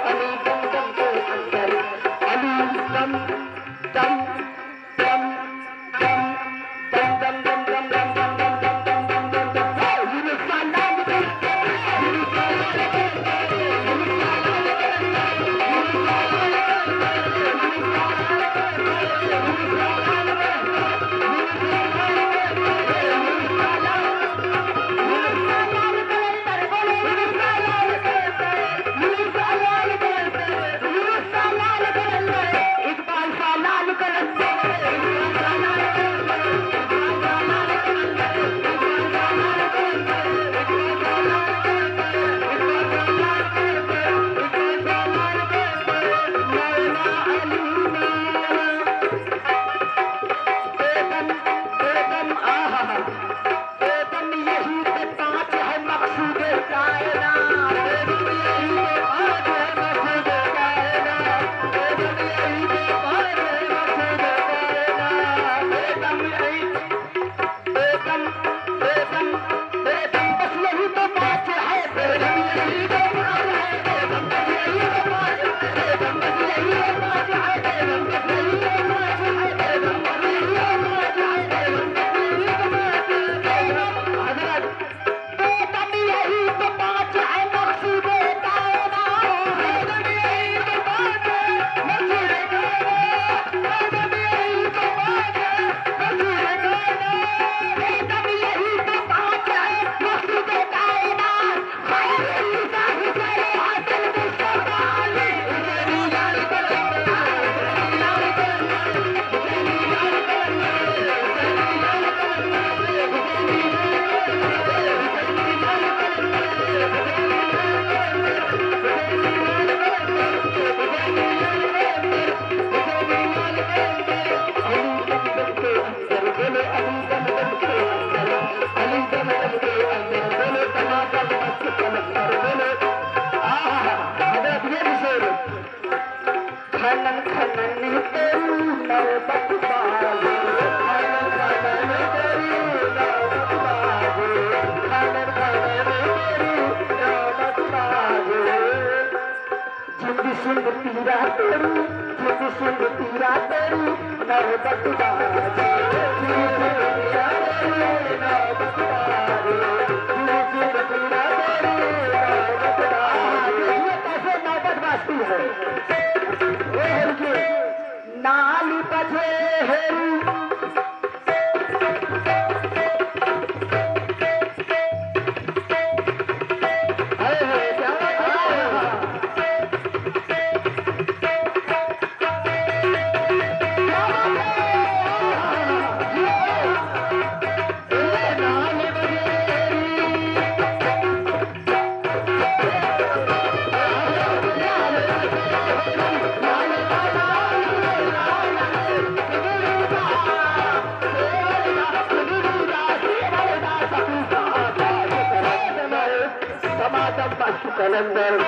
अली दम दम के अंदर अली दम दम दम दम दम दम दम दम दम दम दम दम दम दम दम दम नाली बजे कलंदर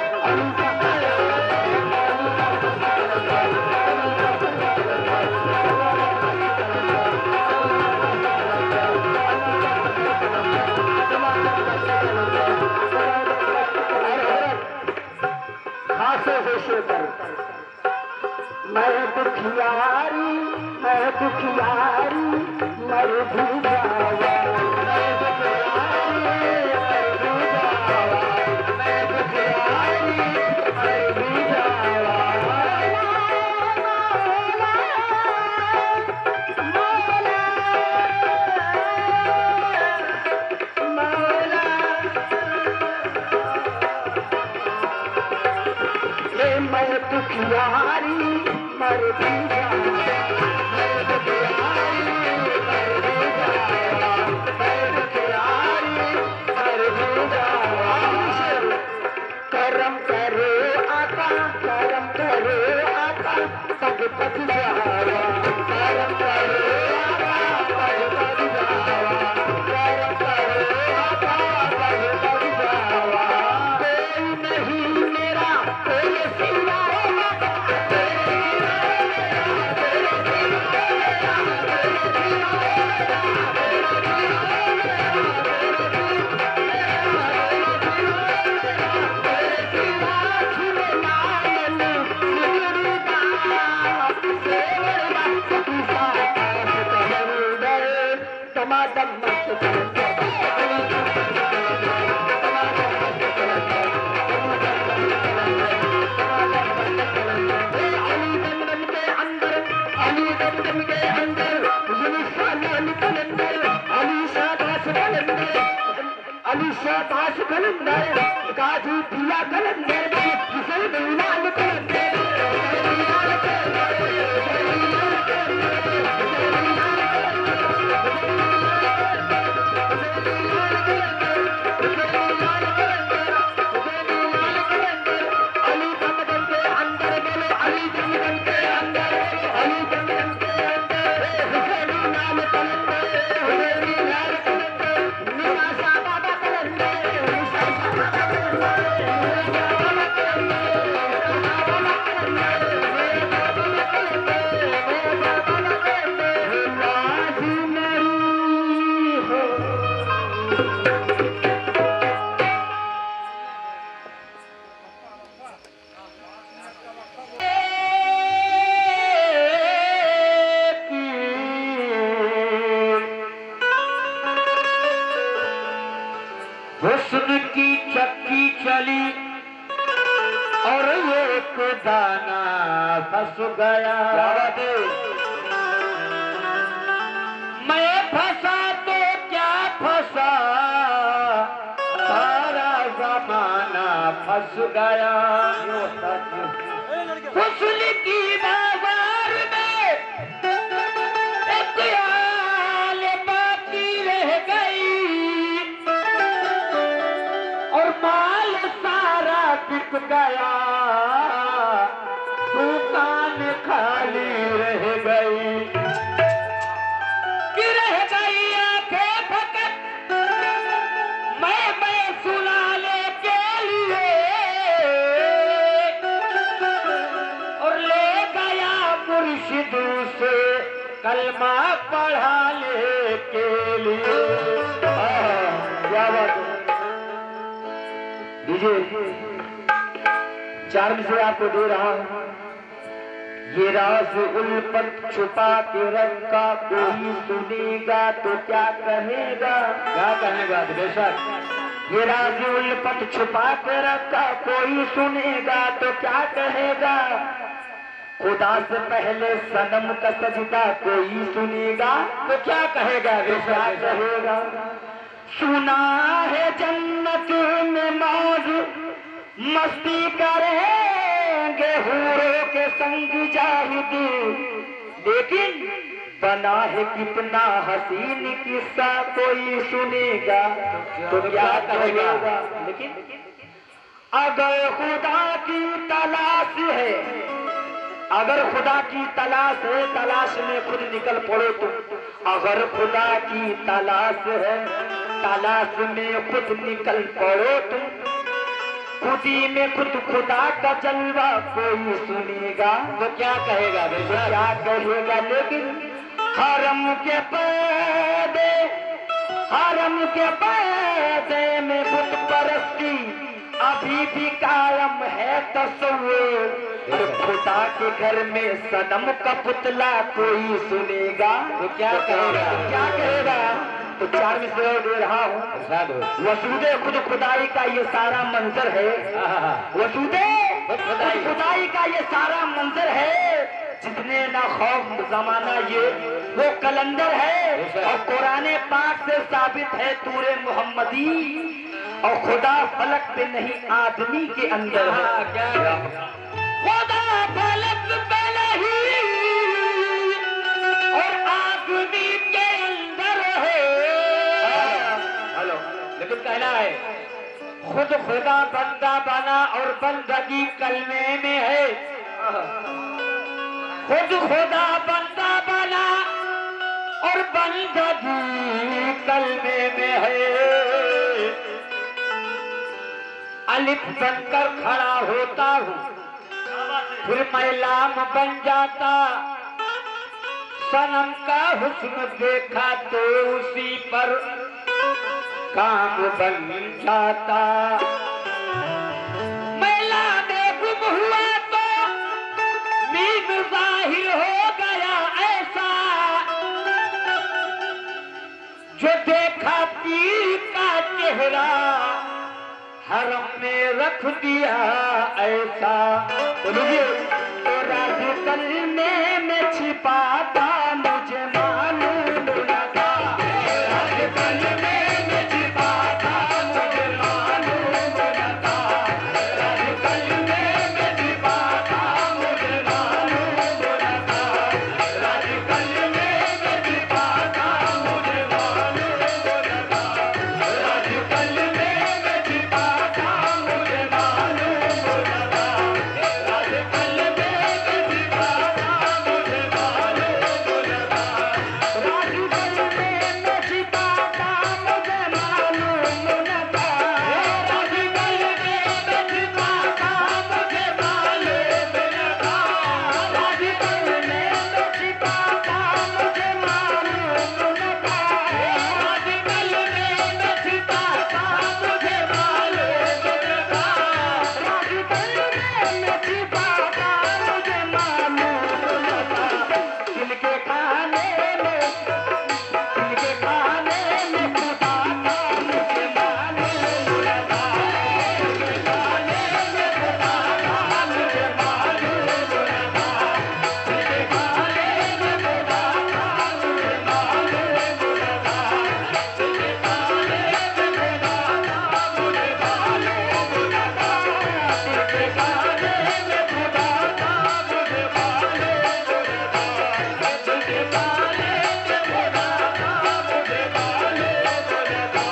मैं दुखियारी मर भी जावा दुखियारी मर भी करम करो आका पग पग जावा करम करो आका पग पग जावा करम करो आका पग पग जावा कोई नहीं मेरा कोई सिवा दमादम मस्त शाबाश कलंदर काजू पिया कलंदर किसे लाल कलंदर हुस्न की चक्की चली और एक दाना फंस गया। मैं फंसा तो क्या फंसा, सारा जमाना फंस गया। हुस्न की बाजार में एक आल बाकी रह गई और माल सारा बिक गया, दुकान खाली रह गई। कि रह गई आंखें फकत मैं सुनाने के लिए और ले गया मुर्शिद से कलमा पढ़ाने के लिए। क्या बात है दीजिए, 4 मिसरे आपको दे रहा हूं। ये राज उल्फत छुपा के रखा, कोई सुनेगा तो क्या कहेगा। क्या कहेगा बेशक, ये राज उल्फत छुपा के रखा, कोई सुनेगा तो क्या कहेगा। खुदा से पहले सनम का सजदा कोई सुनेगा तो क्या कहेगा बेशक कहेगा। सुना है जन्नत में मौज मस्ती करेंगे हूरों के संग जाहिद, लेकिन बना है कितना हसीन किस्सा कोई सुनेगा तो क्या कहेगा। लेकिन अगर खुदा की तलाश है, अगर खुदा की तलाश है, तलाश में खुद निकल पड़ो तुम। अगर खुदा की तलाश है, तलाश में खुद निकल पड़ो तुम। खुदी में खुद खुदा का जलवा कोई सुनेगा तो क्या कहेगा बेटा, क्या कहेगा। लेकिन हरम के पर्दे, हरम के पर्दे में बुत परस्ती अभी भी कायम है तस्वीर। खुदा के घर में सनम का पुतला कोई सुनेगा तो क्या कहेगा, क्या कहेगा। तो 4 मिसरे दे रहा हूँ। वसूदे खुद खुदाई का ये सारा मंजर है, वसूदे खुदाई का ये सारा मंजर है। जितने ना खौफ जमाना ये वो कलंदर है, और कुरान पाक से साबित है तूरे मोहम्मदी, और खुदा फलक पे नहीं आदमी के अंदर है। खुदा फलक पे नहीं और आदमी के अंदर है। हेलो, लेकिन कहना है खुद खुदा बंदा बना और बंदगी कलमे में है। खुद खुदा बंदा बना और बंदगी कलमे में है। अलिफ बनकर खड़ा होता हूँ, फिर मैं लाम बन जाता। सनम का हुस्न देखा तो उसी पर काम बन जाता। मैं लामे गुम हुआ तो मीम जाहिर हो गया ऐसा। मेरा हरम में रख दिया ऐसा। बोलिए तो राज कलमे में छिपाता मुझे मालूम न था, राज कलमे में छिपाता मुझे मालूम न था, राज कलमे में छिपाता मुझे मालूम न था, राज कलमे में छिपाता मुझे मालूम न था, राज कलमे में छिपाता मुझे मालूम न था, राज कलमे में छिपाता मुझे मालूम न था, राज कलमे में छिपाता मुझे मालूम न था, राज कलमे में छिपाता मुझे मालूम न था, राज कलमे में छिपाता मुझे मालूम न था, राज कलमे में छिपाता मुझे मालूम न था, राज कलमे में छिपाता मुझे मालूम न था। दिल के खाने में खुदा था मुझे मालूम न था, दिल के खाने में खुदा था मुझे मालूम न था, दिल के खाने में खुदा था मुझे मालूम न था, दिल के खाने में खुदा था मुझे मालूम न था, दिल के खाने में खुदा था मुझे मालूम न था, दिल के खाने में खुदा था मुझे मालूम न था,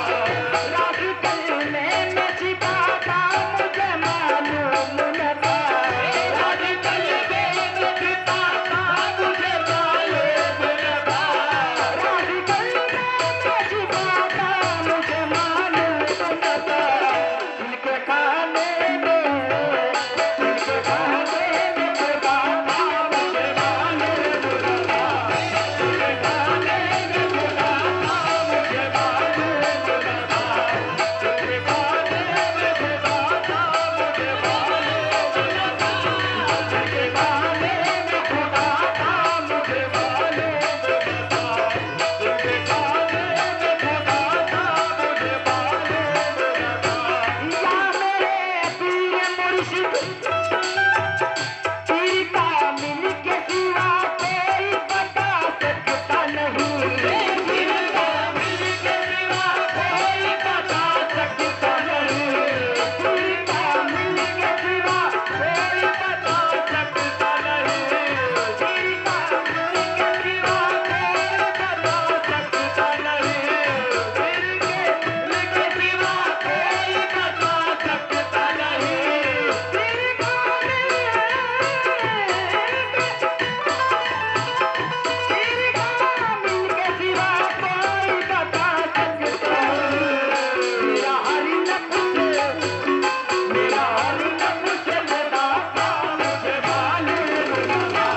राज कलमे में छिपाता मुझे मालूम न था, राज कलमे में छिपाता मुझे मालूम न था, राज कलमे में छिपाता मुझे मालूम न था, दिल के खाने में खुदा था मुझे मालूम न था, दिल के खाने में खुदा था मुझे मालूम न था, दिल के खाने में खुदा था मुझे मालूम न था, दिल के खाने में खुदा था मुझे मालूम न था, दिल के खाने में खुदा था मुझे मालूम न था। या मेरे पीर मुर्शिद पीर कामिल के सिवा कोई बता सकता नहीं, पीर कामिल के सिवा कोई बता सकता नहीं, पीर कामिल के सिवा कोई बता सकता नहीं, पीर कामिल के सिवा कोई बता सकता नहीं, पीर के सिवा कोई बता सकता नहीं, पीर कामिल के सिवा कोई बता सकता नहीं, मेरा हरि नफ्स मेरा हरि नफ्स खुदा था मुझे मालूम न था,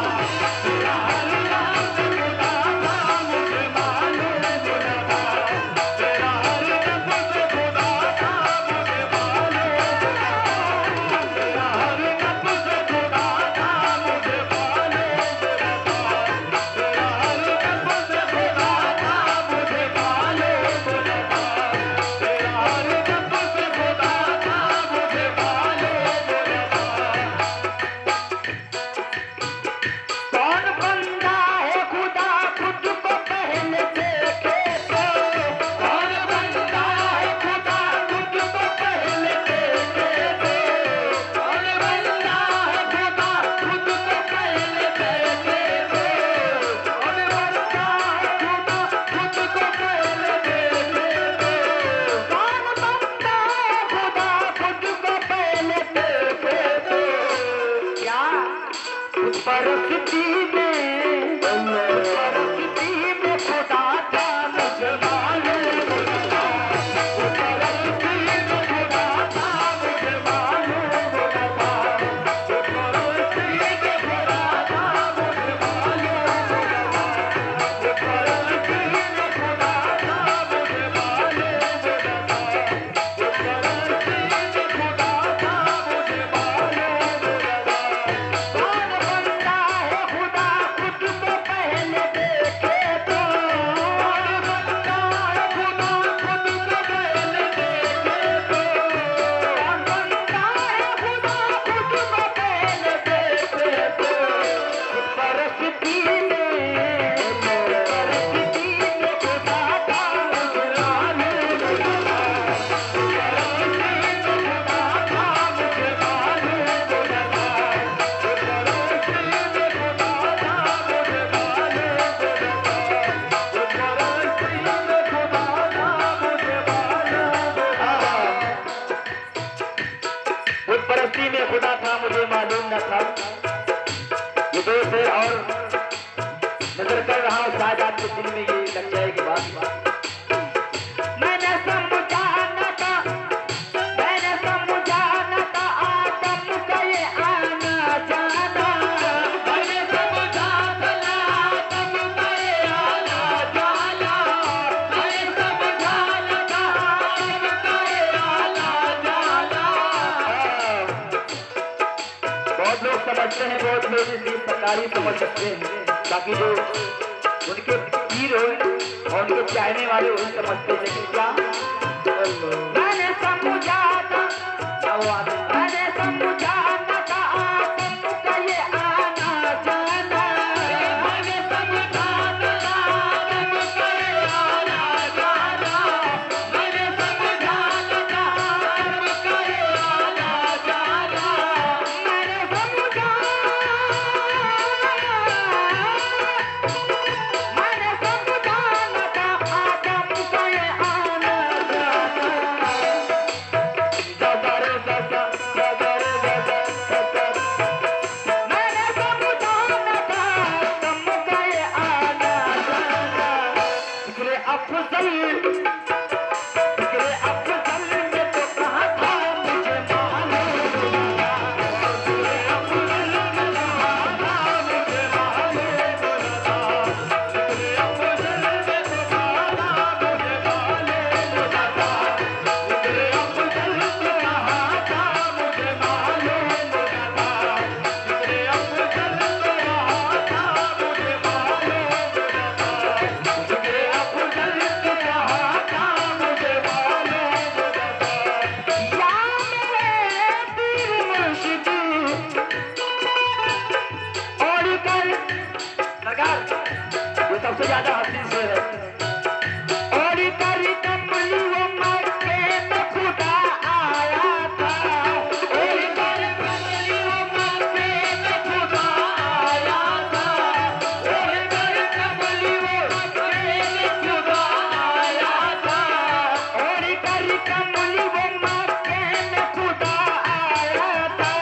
मेरा हरि नफ्स खुदा था मुझे मालूम न था, मेरा हरि नफ्स खुदा था मुझे मालूम न था, मेरा हरि नफ्स खुदा था मुझे मालूम न था, मेरा हरि नफ्स खुदा था मुझे मालूम न था, मेरा हरि नफ्स खुदा था मुझे मालूम न था। कौन बंदा है खुदा खुद को पहले देखे तो, कौन बंदा है खुदा खुद को पहले देखे तो, कौन बंदा है खुदा खुद को पहले देखे तो, कौन बंदा है खुदा खुद को पहले देखे तो, कौन बंदा है खुदा खुद को पहले देखे तो, क्या उस परिस्थिति में खुदा था मुझे मालूम न था, उस परिस्थिति में खुदा था मुझे मालूम न था, उस परिस्थिति में खुदा था मुझे मालूम न था, उस परिस्थिति में खुदा था मुझे मालूम न था, उस परिस्थिति में खुदा था मुझे मालूम न था। कौन बंदा है खुदा खुद को पहले था। ये दो शेर और नजर कर रहा हूँ, शायद आपके दिल में ये लग जाए कि बात मैंने समझा न था आदम का ये आना जाना। मैंने समझा न था आदम का ये आना जाना। मैंने समझा न था आदम का ये आना जाना। बहुत लोग समझते हैं, बहुत लोग इसकी सरकारी समझ सकते हैं, बाकी जो उनके पीर हो और उनके चाहने वाले वही समझते हैं। लेकिन क्या मैंने समझा था, मैंने समझा न था आदम का ये आना जाना। मैंने समझा न था आदम का ये आना जाना। मैंने समझा न था आदम का ये आना जाना। मैंने समझा सबसे ज्यादा हसीन शेर है। और करी कमली वो मक्के में खुदा आया था। और करी कमली वो मक्के में खुदा आया था। और करी कमली वो मक्के में खुदा आया था। और करी कमली वो मक्के में खुदा आया था।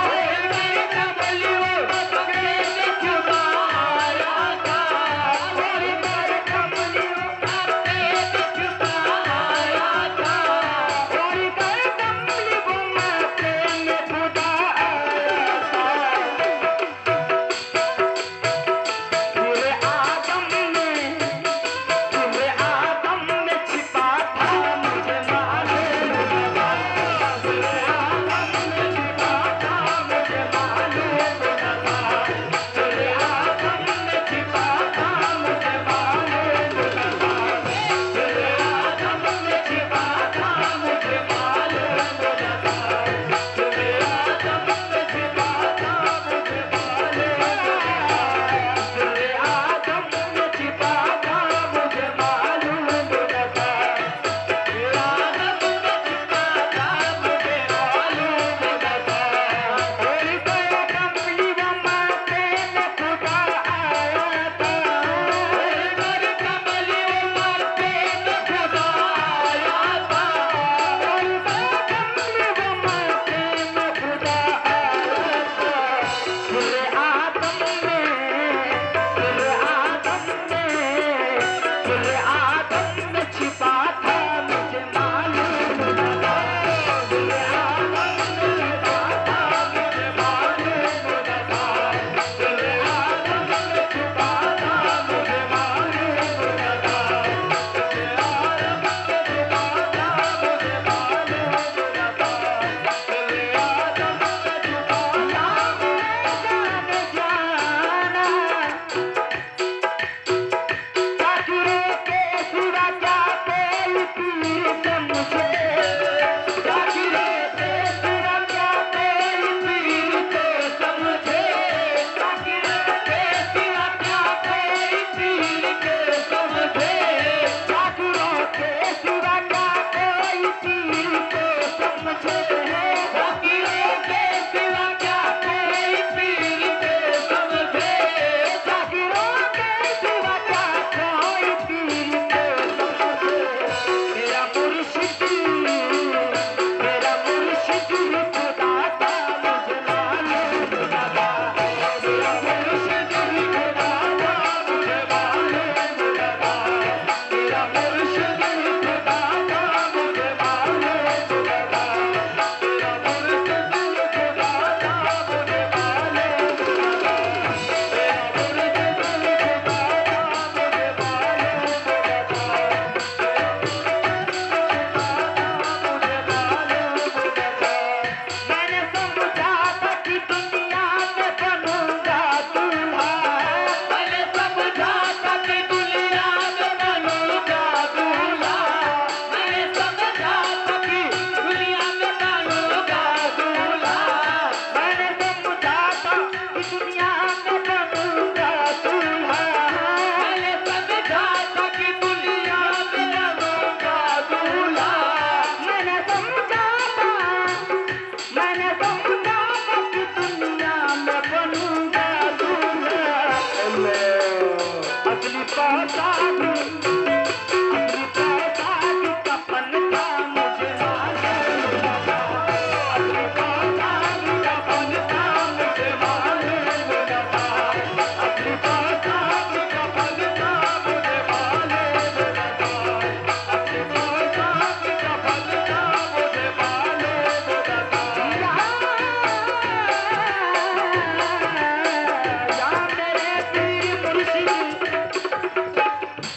और करी कमली वो मक्के में खुदा आया था।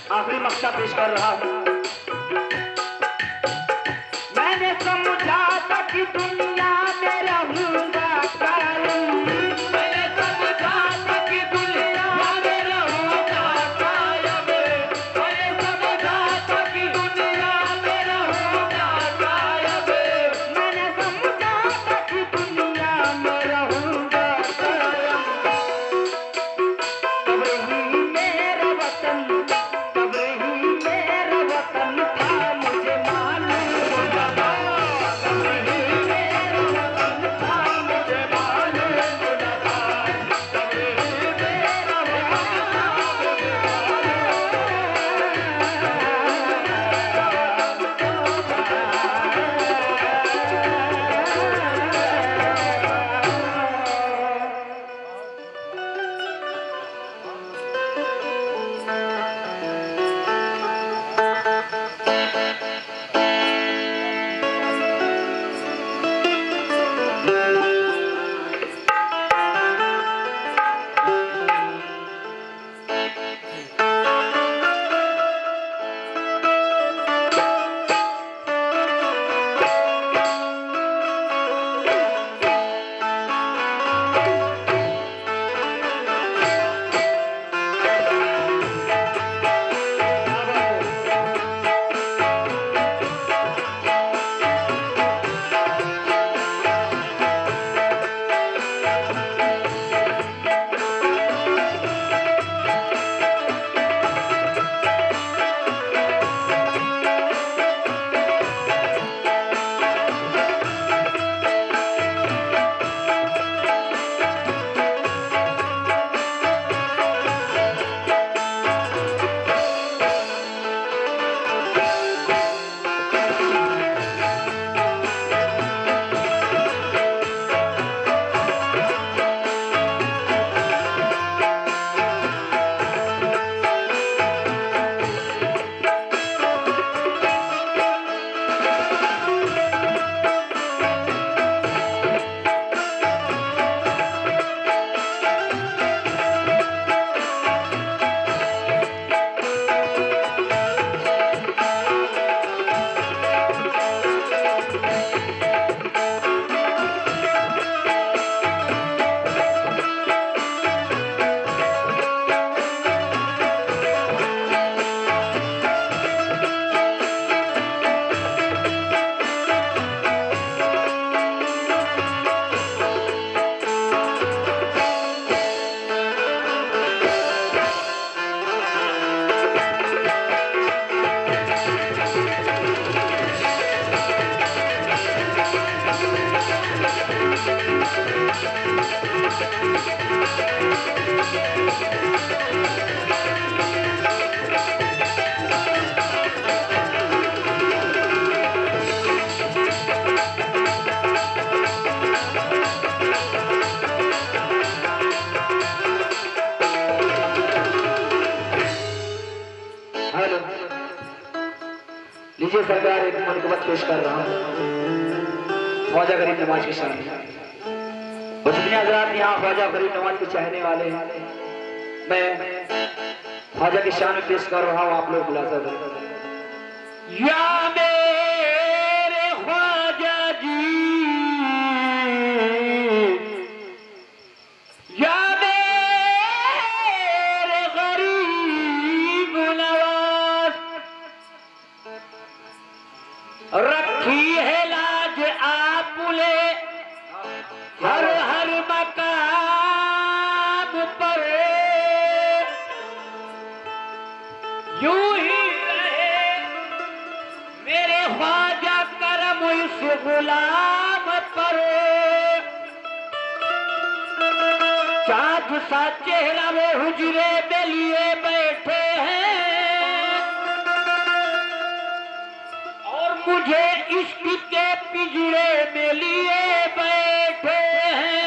आखिरी मक्ता पेश कर रहा हूं। मैंने समझा था कि दुनिया में रहूंगा कायम, मैंने समझा था कि दुनिया में रहूंगा कायम, मैंने समझा था कि दुनिया में रहूंगा कायम, मैंने समझा था कि दुनिया में रहूंगा कायम। कब्र ही मेरा वतन, कब्र ही मेरा वतन था, मुझे मालूम था। कब्र ही मेरा वतन था, मुझे मालूम था। कब्र ही मेरा वतन था, मुझे हेलो, लीजिए सरकार, एक मुनकबत पेश कर रहा हूँ ख्वाजा गरीब नवाज के शान। और जितने हजरात यहाँ ख्वाजा गरीब नवाज के चाहने वाले हैं, मैं ख्वाजा की शान में पेश कर रहा हूँ, आप लोग खुलासा करें। या मेरे ख्वाजा जी, या मेरे गरीब नवाज, रखी है लाज आपने हर हर मकाम पर, यूं ही रहे मेरे ख्वाजा करम इस गुलाम पर। चाँद सा चेहरा वो हुजरे में लिए बैठे हैं, पिंजरे में लिए बैठे हैं।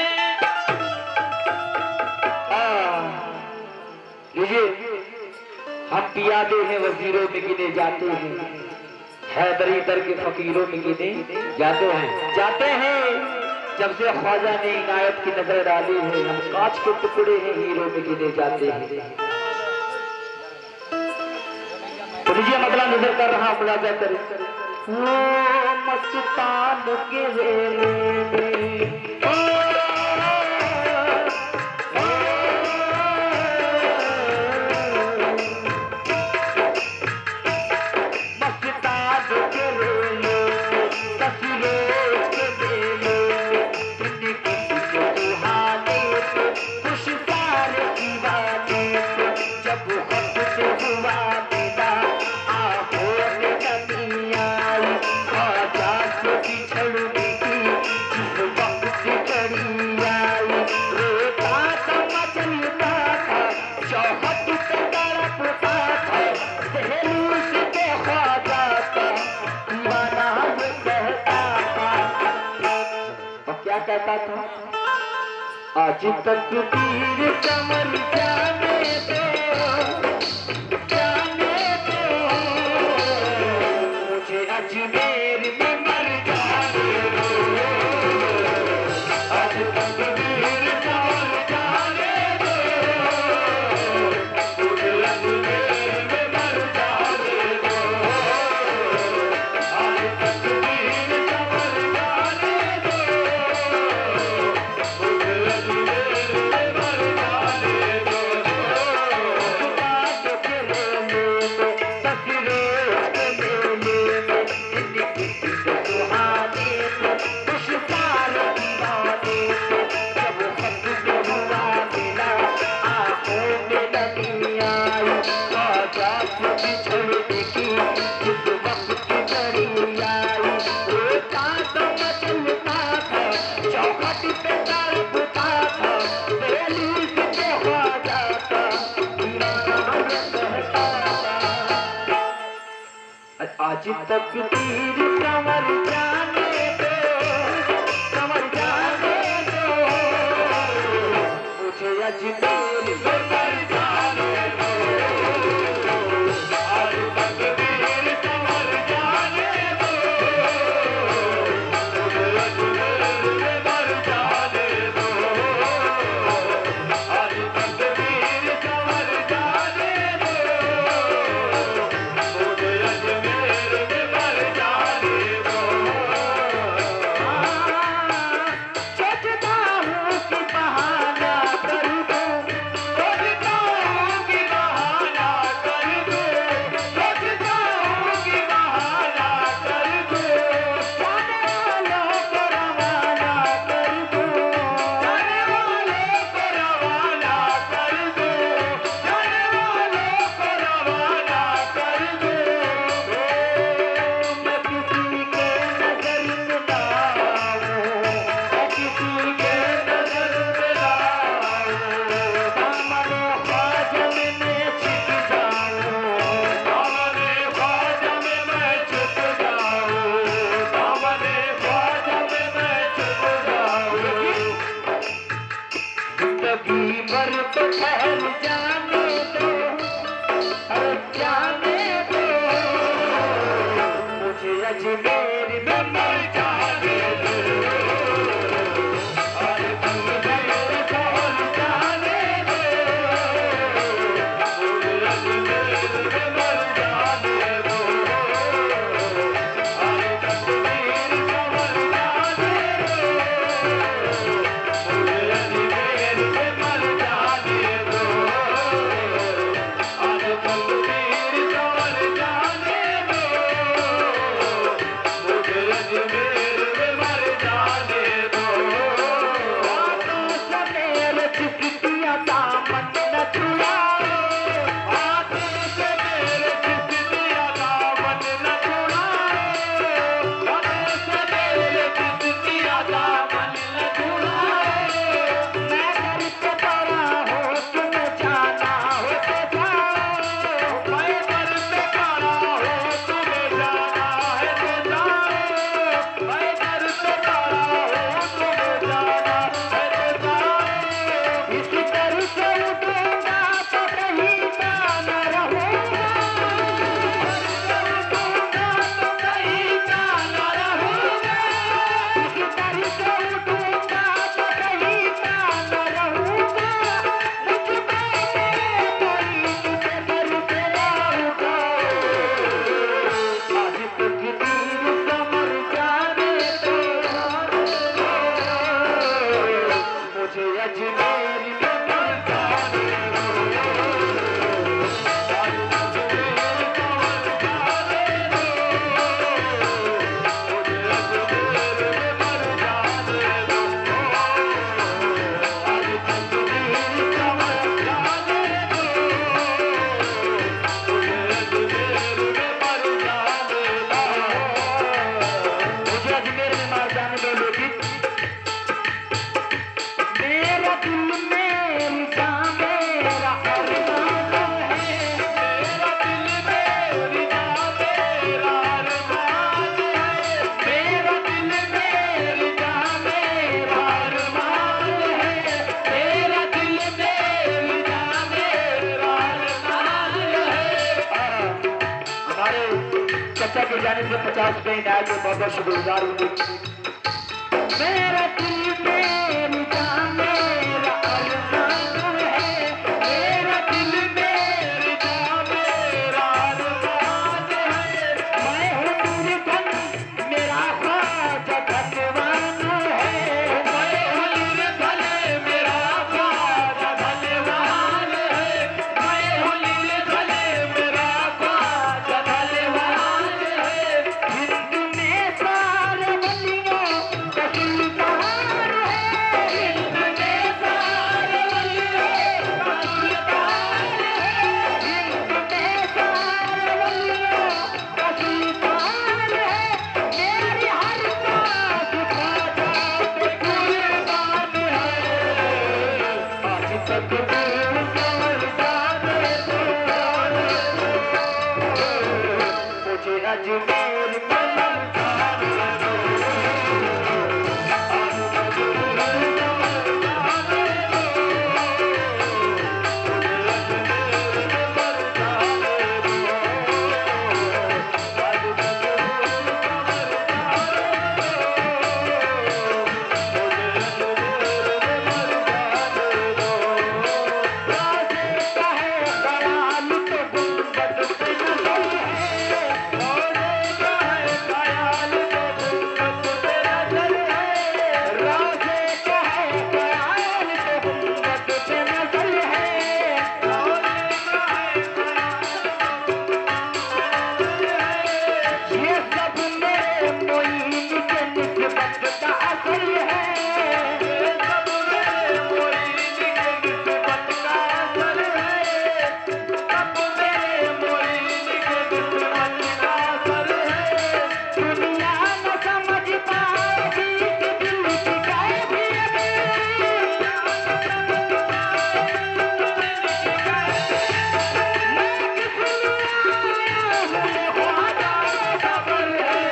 लीजिए, हम पियादे हैं वजीरों में गिने जाते हैं, हैदरी दर के फकीरों में गिने जाते हैं। जब से ख्वाजा ने इनायत की नजर डाली है, हम कांच के टुकड़े हैं, हीरो में गिने जाते हैं। तो लीजिए, मतलब नजर कर रहा हूं, मुलाजा करें। मस्तान के वेले में कहता था, आज तक तीर कमर जाने दो, मुझे अजमेर में मर जाने दो। आज तक तीर कमर जाने दो, मुझे अजमेर में मर जाने दो। आज तक तीर कमर जाने दो, आज तक तीर कमर जाने दो, कमर जाने दो, मुझे अजमेर में मर जाने दो। आज तक तीर कमर जाने दो, मुझे अजमेर में मर जाने दो। आज तक तीर कमर जाने दो, मुझे अजमेर अजमेर में मर जाने दो। आज अजमेर में जाने दो, मुझे अजमेर में मर जाने दो। आज अजमेर में मर जाने दो, मुझे अजमेर में मर जाने दो। आज अजमेर में मर जाने दो, अजमेर में मर जाने दो। हाथों से मेरे चिट्ठियां दामन न छुड़ाओ, हाथों से मेरे चिट्ठियां दामन न छुड़ाओ, हाथों से मेरे चिट्ठियां दामन न छुड़ाओ। मैं घर पे पड़ा हूँ, तुम जाना हो तो जाओ, मैं घर पे पड़ा हूँ, तुम्हें जाना है तो जाओ। मैं घर इस दर से उठूंगा तो कहीं का न रहूंगा, उठूंगा तो कहीं का न रहूंगा, इस दर से उठूंगा तो कहीं का न रहूंगा, मुझ में कोई तुझे दर से ना उठाए, आज तकदीर समझ जाने दो, मुझे अजमेर में मर जाने दो, आज तकदीर समझ जाने दो, मुझे अजमेर में मर जाने दो, आज तकदीर समझ जाने दो, मुझे अजमेर में मर जाने दो, मुझे अजमेर में मर जाने दो, लेकिन मेरा दिल मेरी जान मेरा अरमान है, मेरा दिल मेरी जान मेरा अरमान है, मेरा दिल मेरी जान मेरा अरमान है, मेरा दिल मेरी जान मेरा अरमान है। हमारे चचा के जाने से 50 रुपये इनायत में बहुत बहुत शुक्रगुजार हूँ। मेरा दिल मेरी जान मेरा अरमान है, मेरा दिल मेरी जान मेरा अरमान है, मैं हूँ निर्धन मेरा ख्वाजा धनवान है, मैं हूँ निर्धन मेरा ख्वाजा धनवान है, मैं हूँ निर्धन मेरा ख्वाजा धनवान है, हिंद में सारे वलियों का सुल्तान है, हिंद में सारे वलियों का सुल्तान है, हिंद में सारे वलियों का सुल्तान है, मेरी हर सांस ख्वाजा पे कुर्बान है, आज तकदीर समझ जाने दो, मुझे अजमेर में मर जाने दो, आज तकदीर समझ जाने दो, मुझे अजमेर में मर जाने दो, आज तकदीर समझ जाने दो, मुझे अजमेर में मर जाने दो, राज़े का है ख्याल तो गुंबद पे नज़र है, राज़े का है ख्याल तो गुंबद पे नज़र है, राज़े का है ख्याल तो गुंबद पे नज़र है, राज़े का है ये सब मेरे मोइन के निस्बत का असर है, ये सब मेरे मोइन के निस्बत का असर है, सब मेरे मोइन के निस्बत का असर है, दुनिया न समझ पाएगी कि दिल की कैफियत, दुनिया न समझ पाएगी कि दिल की कैफियत, मैं किस लिए आया हूँ ये ख्वाजा खबर है,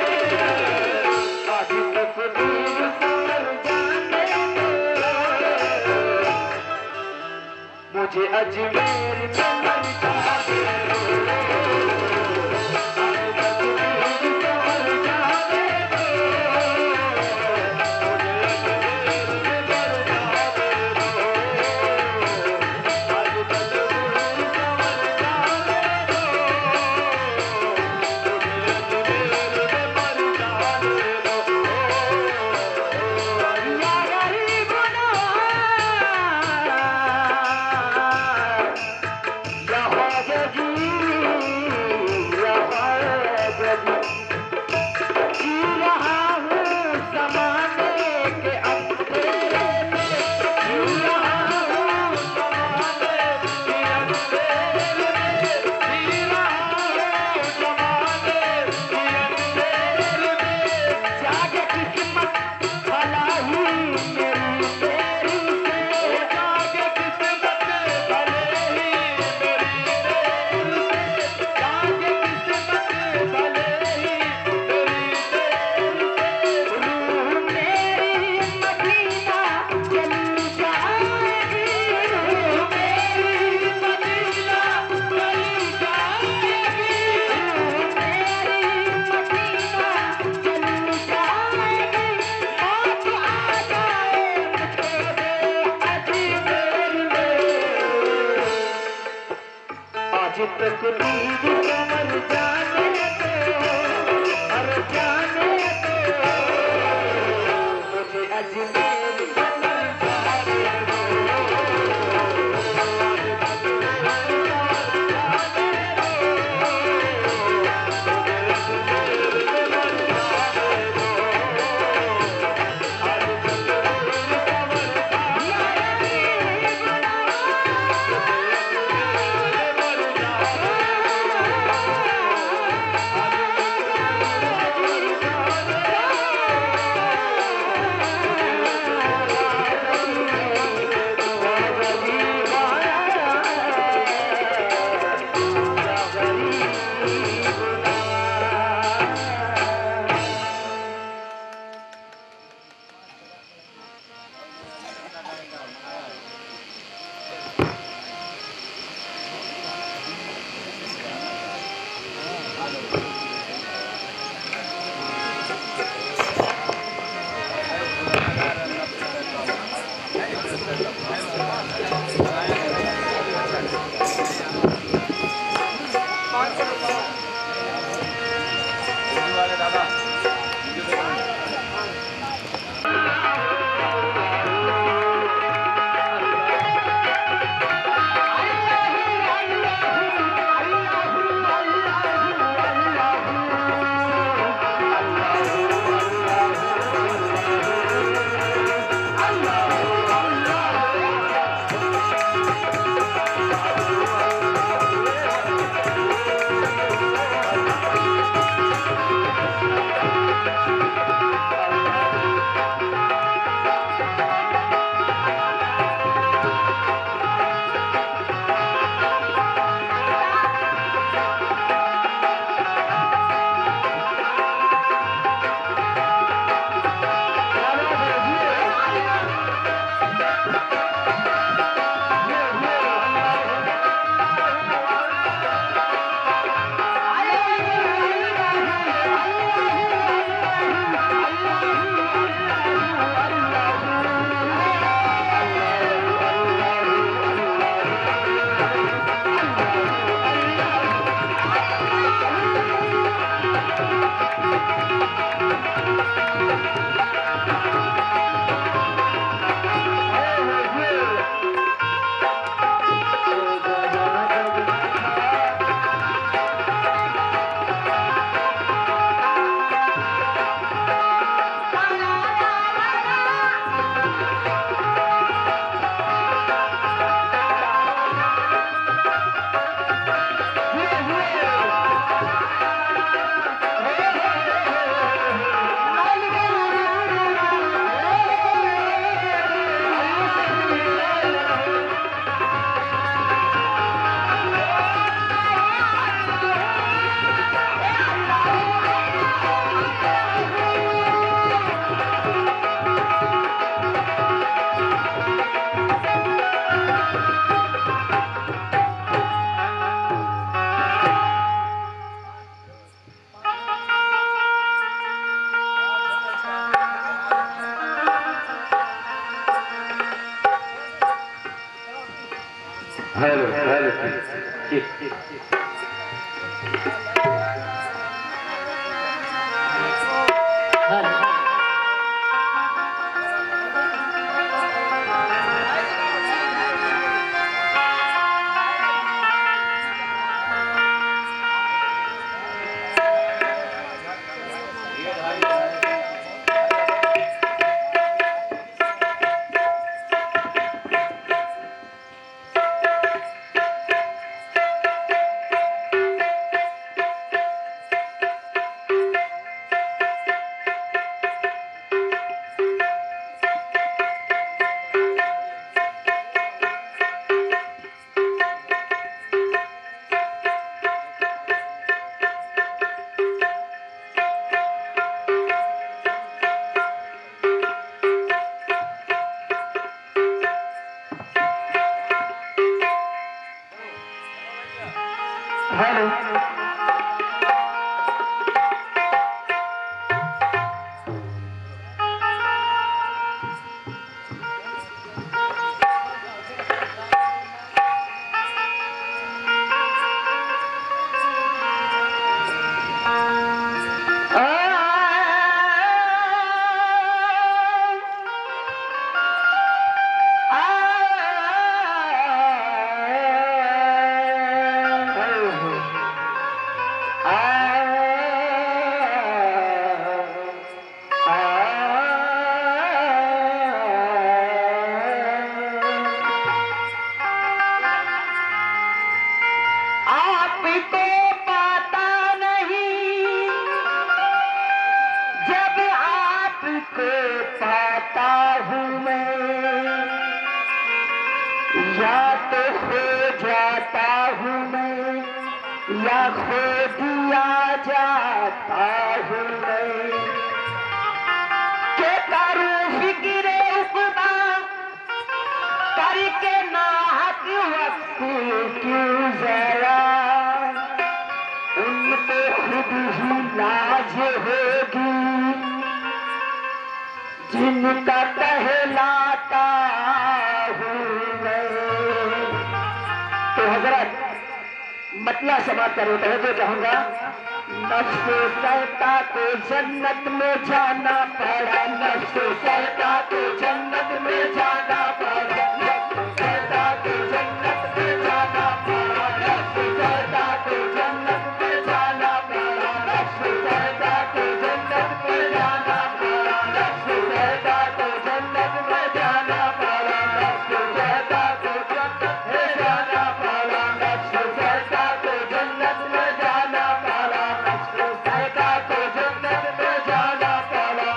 आज तकदीर समझ जाने दो, मुझे अजमेर में मर जाने दो, आज तकदीर समझ जाने दो, मुझे अजमेर में मर जाने दो, आज तकदीर समझ जाने दो, मुझे अजमेर में मर जाने दो, या गरीबना या ख्वाजा जी तक दीद कमर जाने दो, और जाने दो मुझे अजमेर कमर जाने हेलो हेलो हेलो या तो खो जाता हूँ मैं या खो दिया जाता हूँ मैं, के करूँ फिक्र उक़बा करके नाहक वक्त क्यों ज़रा, उनको खुद ही लाज होगी जिनका कहलाता हूँ मैं। तो हजरत मतलब समाप्त करो तो जो चाहूंगा, नफ्स सैता को जन्नत में जाना पड़ा, नफ्स सैता को जन्नत में जाना पड़ा, नफ्स सैता को जन्नत में जाना पड़ा, नफ्स सैता को जन्नत में जाना पड़ा, नफ्स सैता को जन्नत में जाना पड़ा, नफ्स सैता को जन्नत में जाना पड़ा, नफ्स सैता को जन्नत में जाना पड़ा, नफ्स सैता को जन्नत में जाना पड़ा, नफ्स सैता को जन्नत में जाना पड़ा।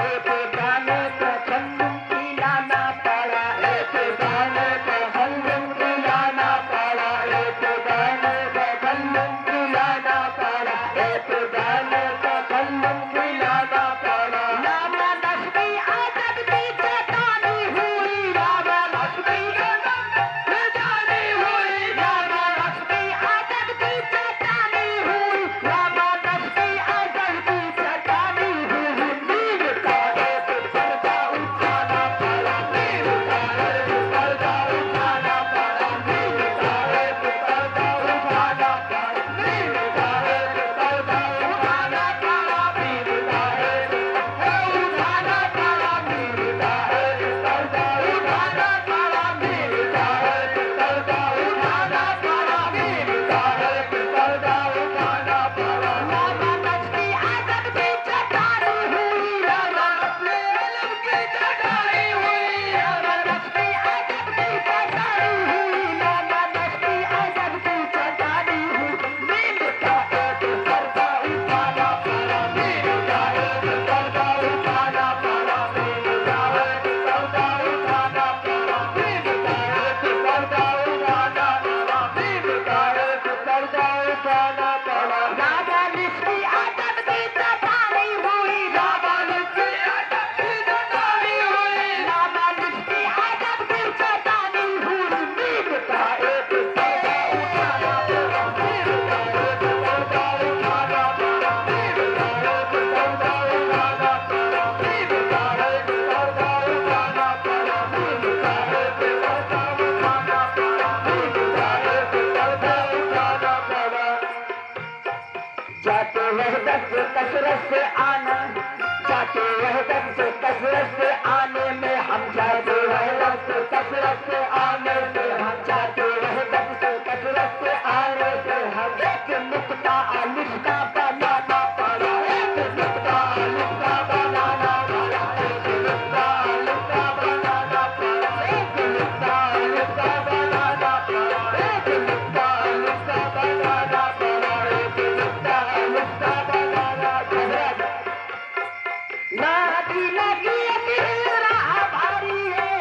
एक गाने को खंडन पिलाना पड़ा, एक गाने को खंडन पिलाना पड़ा, एक गाने को खंडन पिलाना पड़ा, एक गाने को खंडन पिलाना पड़ा। लामा नस्बी आदत की चेतावनी हुई, लामा नस्बी आदत की चेतावनी हुई, लामा नस्बी आदत की चेतावनी हुई, लामा नस्बी आदत की चेतावनी हुई। नींद का एक पर्दा उठाना पड़ा, नींद का एक पर्दा उठाना पड़ा, नींद का एक पर्दा उठाना पड़ा, नींद का एक पर्दा उठाना पड़ा, नींद का एक उठाना पड़ा, नींद का एक पर्दा उठाना पड़ा, नींद का एक पर्दा उठाना पड़ा, नींद का एक पर्दा उठाना पड़ा। लामा नस्बी आदत की चेतावनी हुई, लामा नस्बी आदत की चेतावनी हुई, लामा नस्बी आदत की चेतावनी हुई, लामा नस्बी आदत की चेतावनी हुई। नींद का एक पर्दा उठाना पड़ा, नींद का एक पर्दा उठाना पड़ा, नींद का एक पर्दा उठाना पड़ा, नींद का एक पर्दा उठाना पड़ा, नींद का एक पर्दा उठाना पड़ा। लामा नस्बी आदत की चेतावनी हुई, लामा नस्बी आदत की चेतावनी हुई, लामा नस्बी आदत की चेतावनी हुई। नींद का एक पर्दा उठाना पड़ा, नींद का एक पर्दा उठाना पड़ा, नींद का एक पर्दा उठाना पड़ा, नींद का एक पर्दा उठाना पड़ा, नींद का एक पर्दा उठाना पड़ा, नींद का एक पर्दा उठाना पड़ा। जाते वहदत से कसरत से आना, जाते वहदत से कसरत से आने में हम, जाते वहदत से कसरत से आने से हम, जाते वहदत से कसरत से आने से हम। एक नुक्ता अलिफ का बनाना पड़ा, एक नुक्ता अलिफ का बनाना पड़ा, एक नुक्ता अलिफ का बनाना पड़ा, एक नुक्ता अलिफ का बनाना पड़ा, एक नुक्ता अलिफ का बनाना पड़ा, एक नुक्ता अलिफ का बनाना पड़ा। नादी लगी राह भारी है,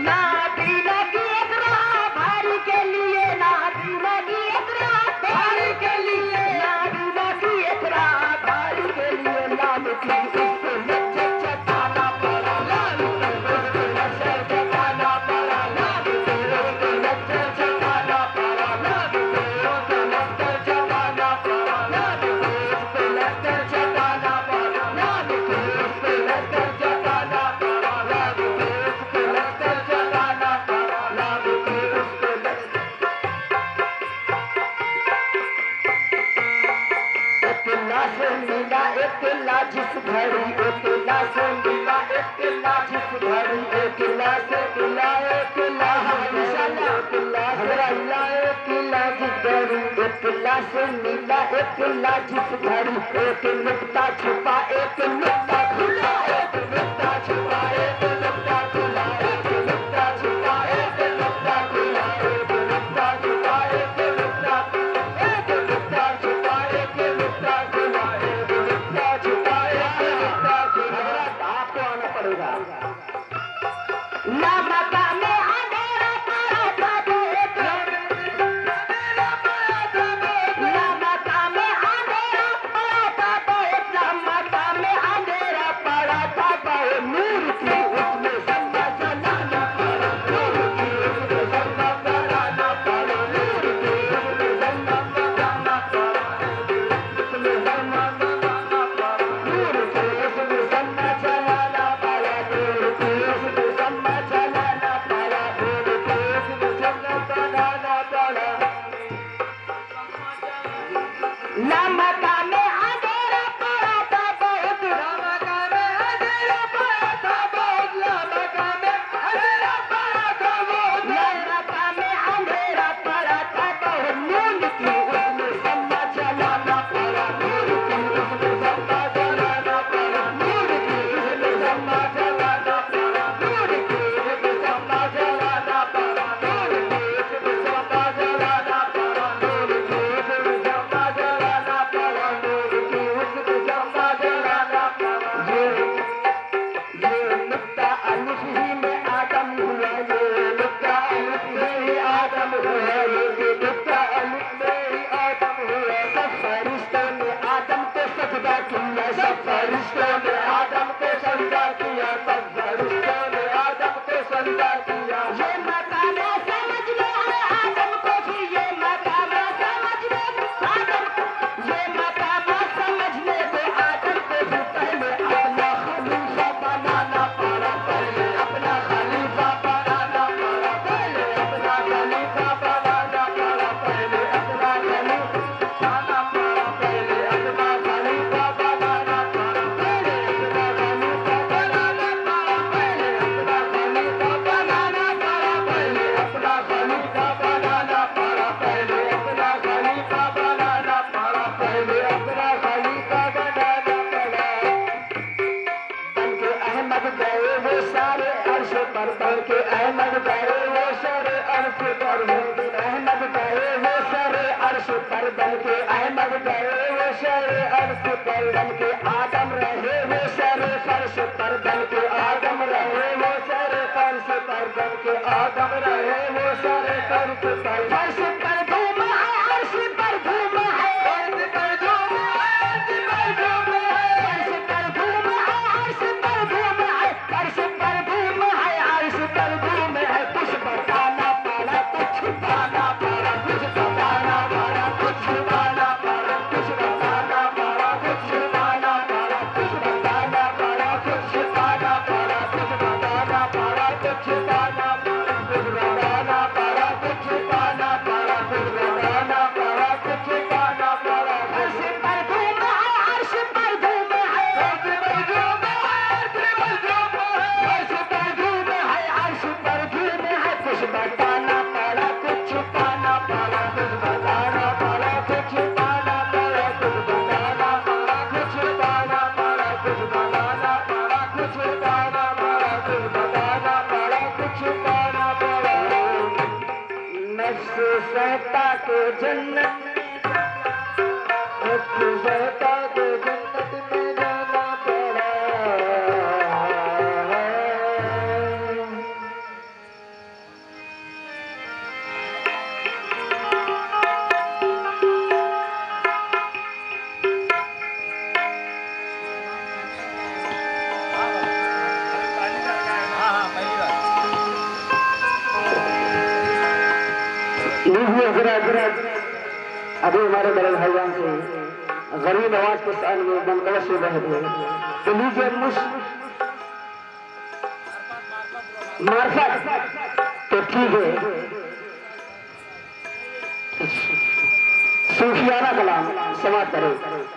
नादी लगी राह भारी के लिए, नादी लगी राह भारी के लिए, नादी लगी राह भारी के लिए। लाल की उसको लज्जत जताना पड़ा, लाल की उसको लज्जत जताना पड़ा, लाल की उसको लज्जत जताना पड़ा, लाल की उसको लज्जत जताना पड़ा, लाल की उसको लज्जत जताना पड़ा, लाल की उसको लज्जत जताना पड़ा, लाल की उसको लज्जत जताना पड़ा, लाल की उसको इतना से मिला इतना जिस घड़ी, इतना से मिला इतना जिस घड़ी, इतना से मिला इतना इतना इतना जिस घड़ी, इतना से मिला इतना जिस घड़ी। एक नुक्ता छुपा एक नुक्ता खुला, एक नुक्ता छुपा एक नुक्ता खुला, एक नुक्ता छुपा एक नुक्ता खुला, एक नुक्ता छुपा एक नुक्ता, एक नुक्ता छुपा एक नुक्ता खुला, एक नुक्ता छुपा एक नुक्ता खुला। आपको आना पड़ेगा। अभी हमारे बड़े भाईजान से गरीब आवाज के स्थान में बनकला से रहे थे तो लीजिए मार्फत तो ठीक है सूफियाना कलाम समाप्त करें।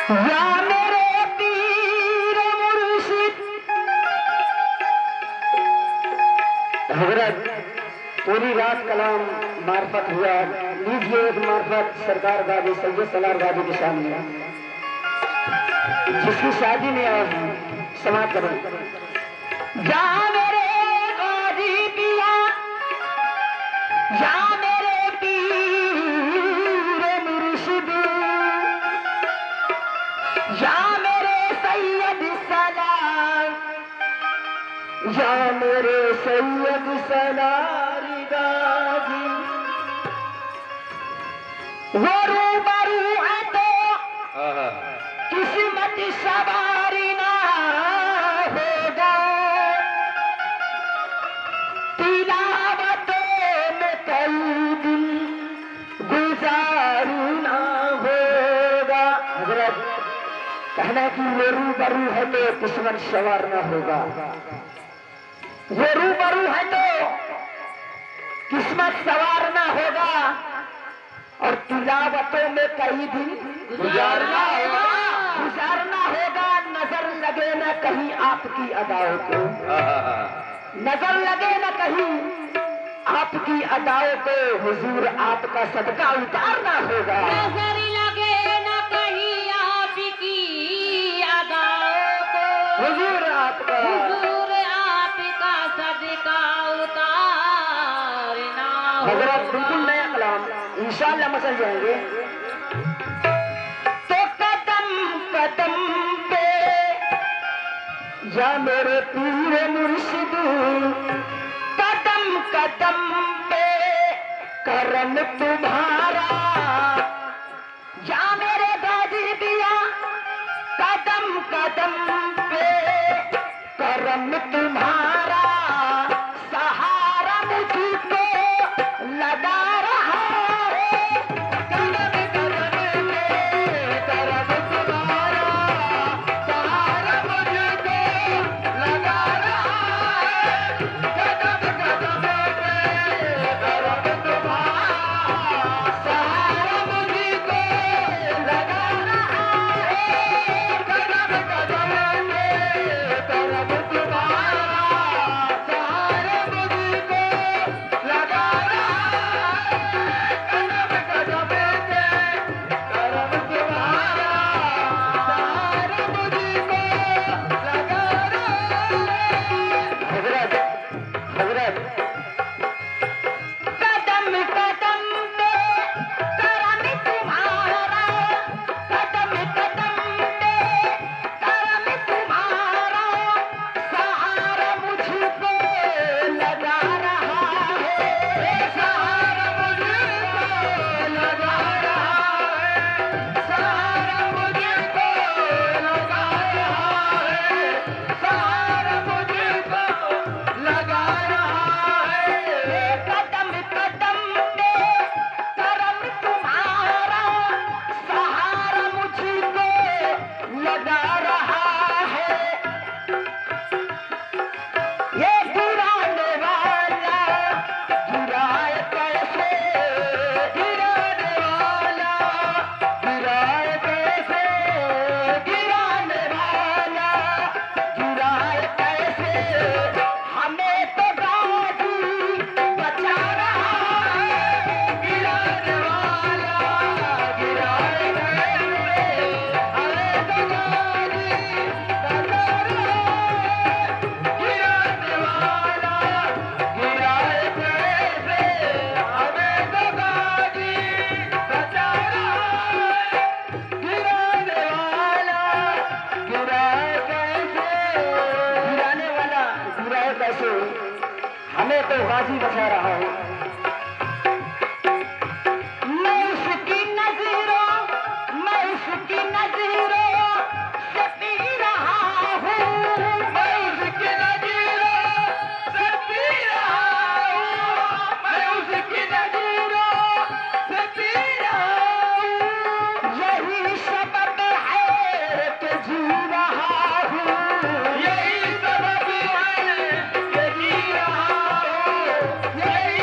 या मेरे पीर मुर्शिद। हजरत पूरी रात कलाम मार्फत हुआ। लीजिए एक मार्फत सरकार गाजी सैयद सलार गाजी के सामने, जिसकी शादी में आज समाप्त करें। या मेरे गाजी पिया, या मेरे पीर मुर्शिद, या मेरे सैयद सलार, या मेरे सैयद सलार गाजी। वो रूबरू है तो किस्मत सवारी ना होगा, तिलावतों में कई दिन गुजारू ना होगा। हजरत कहना कि वो रूबरू है तो किस्मत सवारना होगा, वो रूबरू है तो किस्मत सवारना होगा, और तिलावतों में कई दिन गुजारना होगा। नजर लगे न कहीं आपकी अदाओं को, नजर लगे न कहीं आपकी अदाओं को, हुजूर आपका सदका उतारना होगा। नजर लगे न कहीं आपकी अदाओं को, हुजूर आपका सदका उतारना होगा। हजरत बिल्कुल नया कलाम इंशाअल्लाह मसल जाएंगे। तो कदम कदम पे या मेरे पीर मुर्शिद, कदम कदम पे करम तुम्हारा, या मेरे गाजी दिया, कदम कदम पे करम तुम्हारा, सहारा मुझको लगा रहा है। कदम कदम पे करम तुम्हारा, सहारा मुझको लगा रहा है। कदम कदम पे करम तुम्हारा, सहारा मुझको लगा रहा है। कदम कदम पे करम तुम्हारा, सहारा मुझको लगा रहा है। कदम कदम पे करम तुम्हारा, सहारा मुझको लगा रहा है। हजरत कदम कदम पे करम तुम्हारा, कदम कदम पे करम तुम्हारा, सहारा मुझको लगा रहा है। सहारा मुझको लगा रहा है, सहारा मुझको लगा रहा है, सहारा मुझको लगा रहा है। कदम कदम पे करम तुम्हारा, सहारा मुझको लगा रहा है। ये गिराने वाला गिराए कैसे, गिराने वाला गिराए कैसे, गिराने वाला गिराए कैसे, हमें तो गाजी बचा रहा है। गिराने वाला गिराए कैसे, हमें तो गाजी बचा रहा है। गिराने वाला गिराए कैसे, हमें तो गाजी बचा रहा है। गिराने वाला गिराए कैसे, गिराने वाला गिराए कैसे, हमें तो गाजी बचा रहा है। मैं उसकी नजरों, मैं उसकी नजरों से पी रहा हूँ, मैं उसकी नजरों से पी रहा हूँ, मैं उसकी नजरों से पी रहा हूँ। यही सबब है कि जी रहा हूँ, यही सबब है कि जी रहा हूँ, यही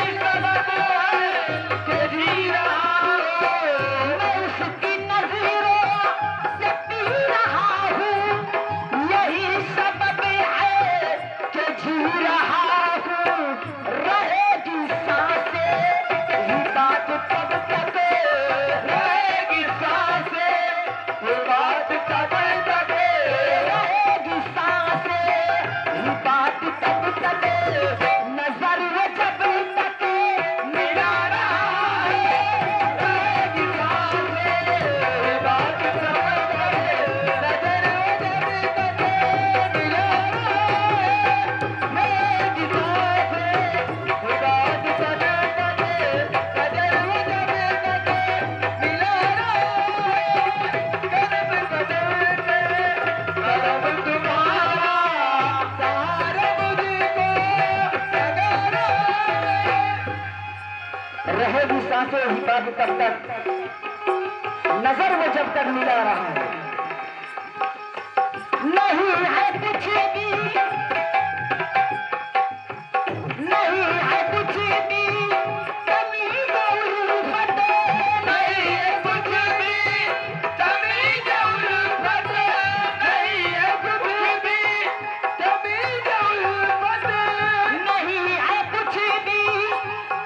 ही बाबू तब तक नजर में जब तक मिला रहा है, नहीं है कुछ भी, नहीं है कुछ भी कमी उल्फत, नहीं है कुछ भी कमी उल्फत, नहीं है कुछ भी कमी उल्फत, नहीं है कुछ भी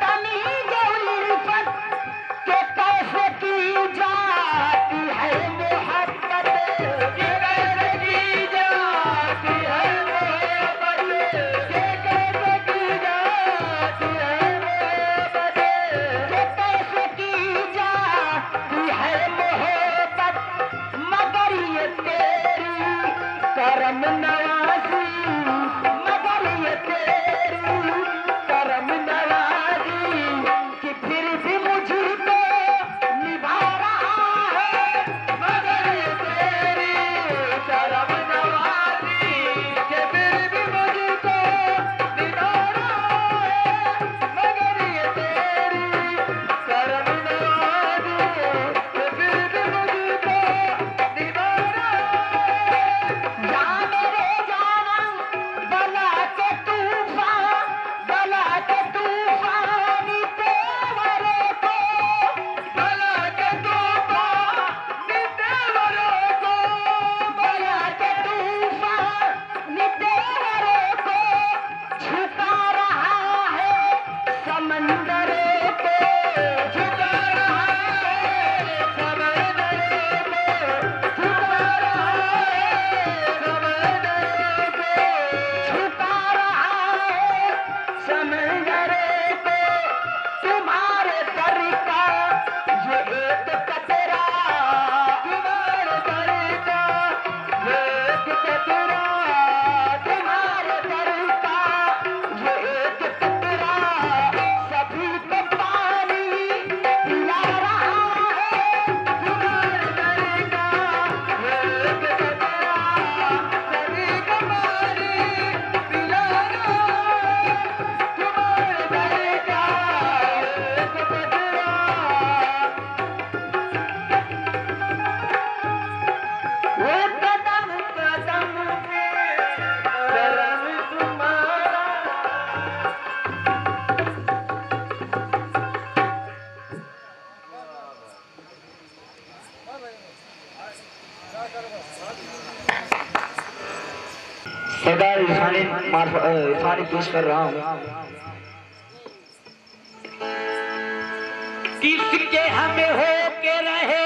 कमी उल्फत, के कैसे की जाती है मोहब्बत, के कैसे की जाती है मोहब्बत, के कैसे की जाती है मोहब्बत, के कैसे की जाती है मोहब्बत, मगर ये तेरी करम नवाजी, मगर ये तेरी करम नवाजी, कि फिर भी मुझको निभा रहा है, मगर ये तेरी करम नवाजी, कि फिर भी मुझको निभा रहा है, मगर ये तेरी करम नवाजी, कि फिर भी मुझको निभा रहा है। जा मेरे जाना बला के तूफान, बला के तूफान तेवरों को, बला के तूफान तेवरों को, बला के तूफान तेवरों को, झुका रहा है समंदरों को, झुका रहा है समंदरों को, झुका रहा है समंदरों को, झुका रहा है समंदरों को, तुम्हारे दर का ये एक कतरा, तुम्हारे दर का ये एक कतरा, तुम्हारे दर का ये एक कतरा, सभी को पानी पिला रहा है, तुम्हारे दर का ये एक कतरा, सभी को पानी पिला रहा है, तुम्हारे दर का एक कतरा, वो कदम कदम में करम तुम्हारा। सदा इरफानी पेश कर रहा हूँ। किसके हमें हो के रहे